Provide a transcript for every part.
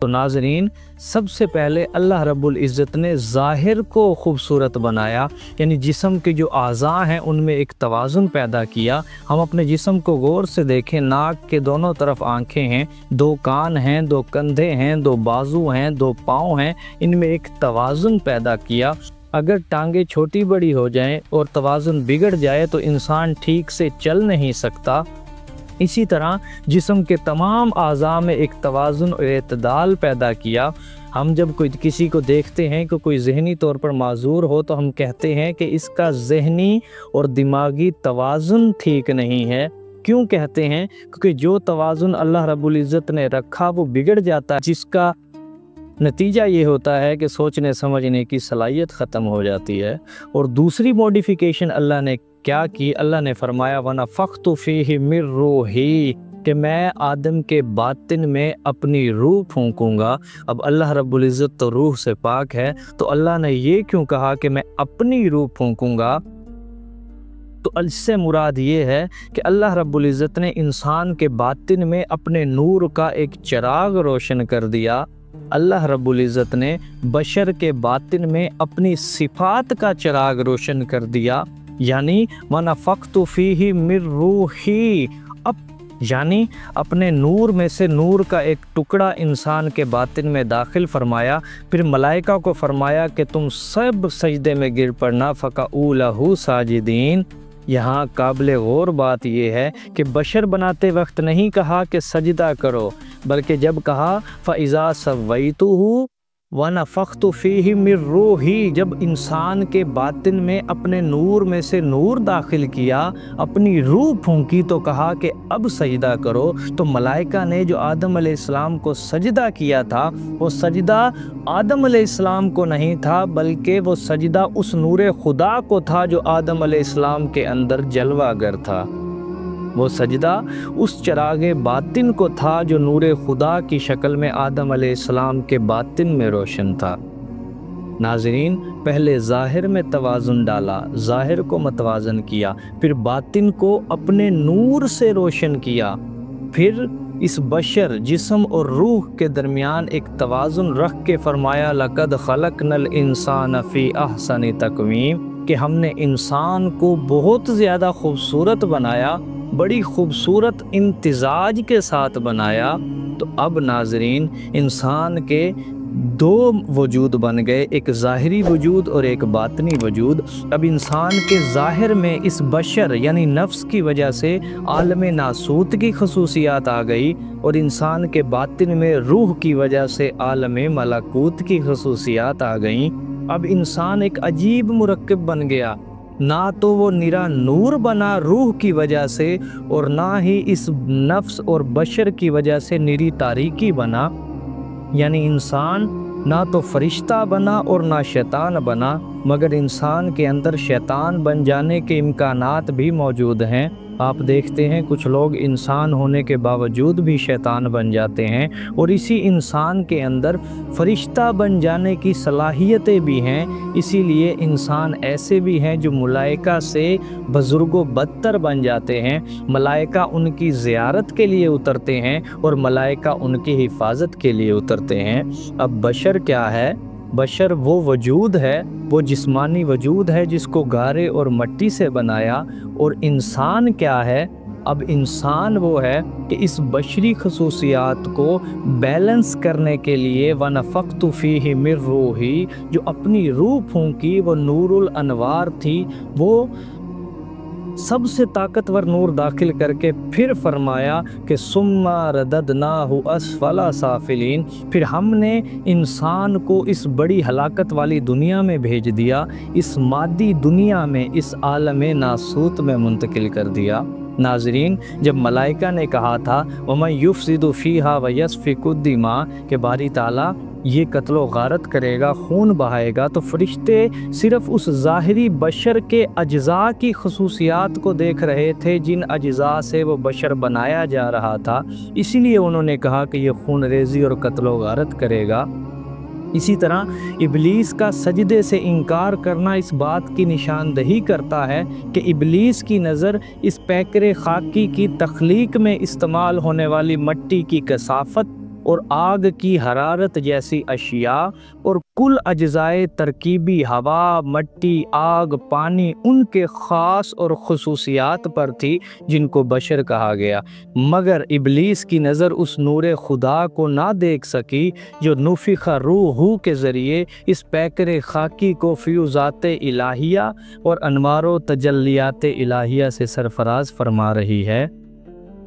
تو ناظرین، سب سے پہلے اللہ رب العزت نے ظاہر کو خوبصورت بنایا، یعنی جسم کے جو اعضاء ہیں ان میں ایک توازن پیدا کیا۔ ہم اپنے جسم کو غور سے دیکھیں، ناک کے دونوں طرف آنکھیں ہیں، 2 کان ہیں، 2 کندھے ہیں، 2 بازو ہیں، 2 پاؤں ہیں، ان میں ایک توازن پیدا کیا۔ اگر ٹانگیں چھوٹی بڑی ہو جائیں اور توازن بگڑ جائے تو انسان ٹھیک سے چل نہیں سکتا۔ اسی طرح جسم کے تمام اعضاء میں ایک توازن اور اعتدال پیدا کیا۔ ہم جب کسی کو دیکھتے ہیں کہ کوئی ذہنی طور پر معذور ہو تو ہم کہتے ہیں کہ اس کا ذہنی اور دماغی توازن ٹھیک نہیں ہے۔ کیوں کہتے ہیں؟ کیونکہ جو توازن اللہ رب العزت نے رکھا وہ بگڑ جاتا ہے، جس کا نتیجہ یہ ہوتا ہے کہ سوچنے سمجھنے کی صلاحیت ختم ہو جاتی ہے۔ اور دوسری موڈیفیکیشن اللہ نے کیا کی؟ اللہ نے فرمایا وَنَفَخْتُ فِيهِ مِن رُوحِي، کہ میں آدم کے باطن میں اپنی روح پھونکوں گا۔ اب اللہ رب العزت تو روح سے پاک ہے، تو اللہ نے یہ کیوں کہا کہ میں اپنی روح پھونکوں گا؟ تو اس سے مراد یہ ہے کہ اللہ رب العزت نے انسان کے باطن میں اپنے نور کا ایک چراغ روشن کر دیا۔ اللہ رب العزت نے بشر کے باطن میں اپنی صفات کا چراغ روشن کر دیا، یعنی وَنَفَخْتُ فِيهِ مِن رُوحِي، یعنی اپنے نور میں سے نور کا ایک ٹکڑا انسان کے باطن میں داخل فرمایا۔ پھر ملائکہ کو فرمایا کہ تم سب سجدے میں گر پڑنا، فَقَعُوا لَهُ سَاجِدِينَ۔ یہاں قابل غور بات یہ ہے کہ بشر بناتے وقت نہیں کہا کہ سجدہ کرو، بلکہ جب کہا فَإِذَا سَوَّيْتُهُ وَنَفَخْتُ فِيهِ مِن رُوحِي، جب انسان کے باطن میں اپنے نور میں سے نور داخل کیا، اپنی روح پھونکی تو کہا کہ اب سجدہ کرو۔ تو ملائکہ نے جو آدم علیہ السلام کو سجدہ کیا تھا، وہ سجدہ آدم علیہ السلام کو نہیں تھا، بلکہ وہ سجدہ اس نور خدا کو تھا جو آدم علیہ السلام کے اندر جلوہ گر تھا۔ وہ سجدہ اس چراغ باطن کو تھا جو نور خدا کی شکل میں آدم علیہ السلام کے باطن میں روشن تھا۔ ناظرین، پہلے ظاہر میں توازن ڈالا، ظاہر کو متوازن کیا، پھر باطن کو اپنے نور سے روشن کیا، پھر اس بشر جسم اور روح کے درمیان ایک توازن رکھ کے فرمایا لَقَدْ خَلَقْنَا الْإِنسَانَ فِي أَحْسَنِ تَقْوِيمٍ، کہ ہم نے انسان کو بہت زیادہ خوبصورت بنایا، بڑی خوبصورت امتزاج کے ساتھ بنایا۔ تو اب ناظرین، انسان کے 2 وجود بن گئے، ایک ظاہری وجود اور ایک باطنی وجود۔ اب انسان کے ظاہر میں اس بشر یعنی نفس کی وجہ سے عالم ناسوت کی خصوصیات آ گئی، اور انسان کے باطن میں روح کی وجہ سے عالم ملکوت کی خصوصیات آ گئیں۔ اب انسان ایک عجیب مرکب بن گیا، نہ تو وہ نرا نور بنا روح کی وجہ سے، اور نہ ہی اس نفس اور بشر کی وجہ سے نری تاریکی بنا، یعنی انسان نہ تو فرشتہ بنا اور نہ شیطان بنا، مگر انسان کے اندر شیطان بن جانے کے امکانات بھی موجود ہیں۔ آپ دیکھتے ہیں کچھ لوگ انسان ہونے کے باوجود بھی شیطان بن جاتے ہیں، اور اسی انسان کے اندر فرشتہ بن جانے کی صلاحیتیں بھی ہیں۔ اسی لیے انسان ایسے بھی ہیں جو ملائکہ سے بزرگ و بدتر بن جاتے ہیں، ملائکہ ان کی زیارت کے لیے اترتے ہیں اور ملائکہ ان کی حفاظت کے لیے اترتے ہیں۔ اب بشر کیا ہے؟ بشر وہ وجود ہے، وہ جسمانی وجود ہے جس کو گارے اور مٹی سے بنایا، اور انسان کیا ہے؟ اب انسان وہ ہے کہ اس بشری خصوصیات کو بیلنس کرنے کے لیے وَنَفَخْتُ فِيهِ مِن رُوحِي، جو اپنی روح پھونکی، وہ نور الانوار تھی، وہ سب سے طاقتور نور داخل کر کے پھر فرمایا کہ ثُمَّ رَدَدْنَاهُ أَسْفَلَ سَافِلِينَ، پھر ہم نے انسان کو اس بڑی ہلاکت والی دنیا میں بھیج دیا، اس مادی دنیا میں، اس عالم ناسوت میں منتقل کر دیا۔ ناظرین، جب ملائکہ نے کہا تھا وَمَن يُفْسِدُ فِيهَا وَيَسْفِكُ الدِّمَاءَ، کہ باری تعالیٰ یہ قتل و غارت کرے گا، خون بہائے گا، تو فرشتے صرف اس ظاہری بشر کے اجزاء کی خصوصیات کو دیکھ رہے تھے جن اجزاء سے وہ بشر بنایا جا رہا تھا، اسی لیے انہوں نے کہا کہ یہ خون ریزی اور قتل و غارت کرے گا۔ اسی طرح ابلیس کا سجدے سے انکار کرنا اس بات کی نشاندہی کرتا ہے کہ ابلیس کی نظر اس پیکر خاکی کی تخلیق میں استعمال ہونے والی مٹی کی کثافت اور آگ کی حرارت جیسی اشیاء اور کل اجزائے ترکیبی ہوا، مٹی، آگ، پانی ان کے خاص اور خصوصیات پر تھی جن کو بشر کہا گیا، مگر ابلیس کی نظر اس نور خدا کو نہ دیکھ سکی جو نفخ روح کے ذریعے اس پیکر خاکی کو فیوزات الہیہ اور انوار و تجلیات الہیہ سے سرفراز فرما رہی ہے۔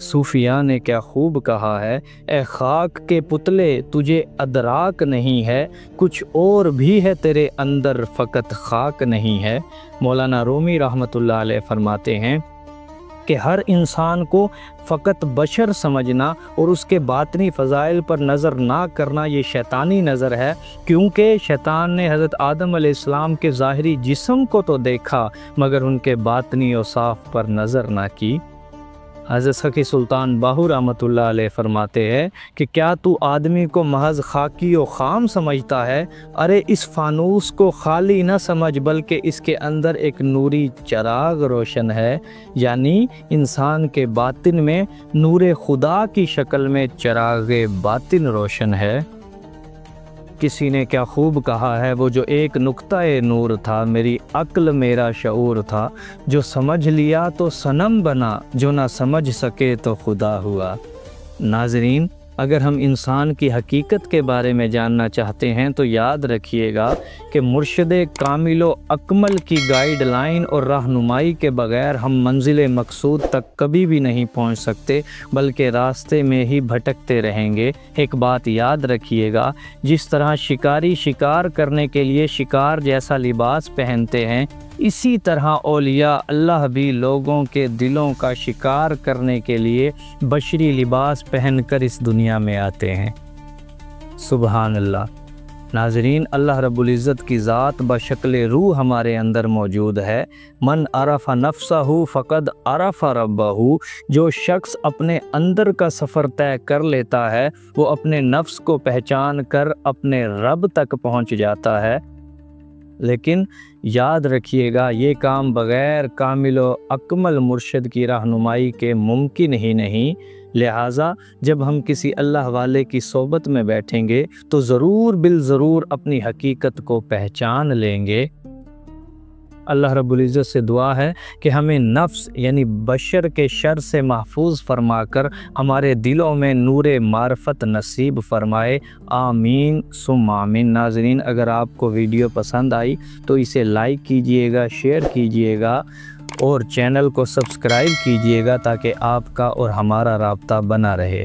صوفیاء نے کیا خوب کہا ہے، اے خاک کے پتلے تجھے ادراک نہیں ہے، کچھ اور بھی ہے تیرے اندر فقط خاک نہیں ہے۔ مولانا رومی رحمۃ اللہ علیہ فرماتے ہیں کہ ہر انسان کو فقط بشر سمجھنا اور اس کے باطنی فضائل پر نظر نہ کرنا یہ شیطانی نظر ہے، کیونکہ شیطان نے حضرت آدم علیہ السلام کے ظاہری جسم کو تو دیکھا مگر ان کے باطنی اوصاف پر نظر نہ کی۔ حضرت سخی سلطان باہو رحمۃ اللہ علیہ فرماتے ہیں کہ کیا تو آدمی کو محض خاکی و خام سمجھتا ہے؟ ارے اس فانوس کو خالی نہ سمجھ بلکہ اس کے اندر ایک نوری چراغ روشن ہے، یعنی انسان کے باطن میں نور خدا کی شکل میں چراغ باطن روشن ہے۔ کسی نے کیا خوب کہا ہے، وہ جو ایک نقطہ نور تھا میری عقل میرا شعور تھا، جو سمجھ لیا تو صنم بنا، جو نہ سمجھ سکے تو خدا ہوا۔ ناظرین، اگر ہم انسان کی حقیقت کے بارے میں جاننا چاہتے ہیں تو یاد رکھیے گا کہ مرشد کامل و اکمل کی گائیڈ لائن اور رہنمائی کے بغیر ہم منزل مقصود تک کبھی بھی نہیں پہنچ سکتے بلکہ راستے میں ہی بھٹکتے رہیں گے۔ ایک بات یاد رکھیے گا، جس طرح شکاری شکار کرنے کے لیے شکار جیسا لباس پہنتے ہیں، اسی طرح اولیاء اللہ بھی لوگوں کے دلوں کا شکار کرنے کے لیے بشری لباس پہن کر اس دنیا میں آتے ہیں۔ سبحان اللہ۔ ناظرین، اللہ رب العزت کی ذات بشکل روح ہمارے اندر موجود ہے۔ من عرف نفسہ فقد عرف ربہ، جو شخص اپنے اندر کا سفر طے کر لیتا ہے وہ اپنے نفس کو پہچان کر اپنے رب تک پہنچ جاتا ہے۔ لیکن یاد رکھیے گا یہ کام بغیر کامل و اکمل مرشد کی رہنمائی کے ممکن ہی نہیں، لہٰذا جب ہم کسی اللہ والے کی صحبت میں بیٹھیں گے تو ضرور بالضرور اپنی حقیقت کو پہچان لیں گے۔ اللہ رب العزت سے دعا ہے کہ ہمیں نفس یعنی بشر کے شر سے محفوظ فرما کر ہمارے دلوں میں نور معرفت نصیب فرمائے، آمین ثم آمین۔ ناظرین، اگر آپ کو ویڈیو پسند آئی تو اسے لائک کیجئے گا، شیئر کیجئے گا اور چینل کو سبسکرائب کیجئے گا تاکہ آپ کا اور ہمارا رابطہ بنا رہے۔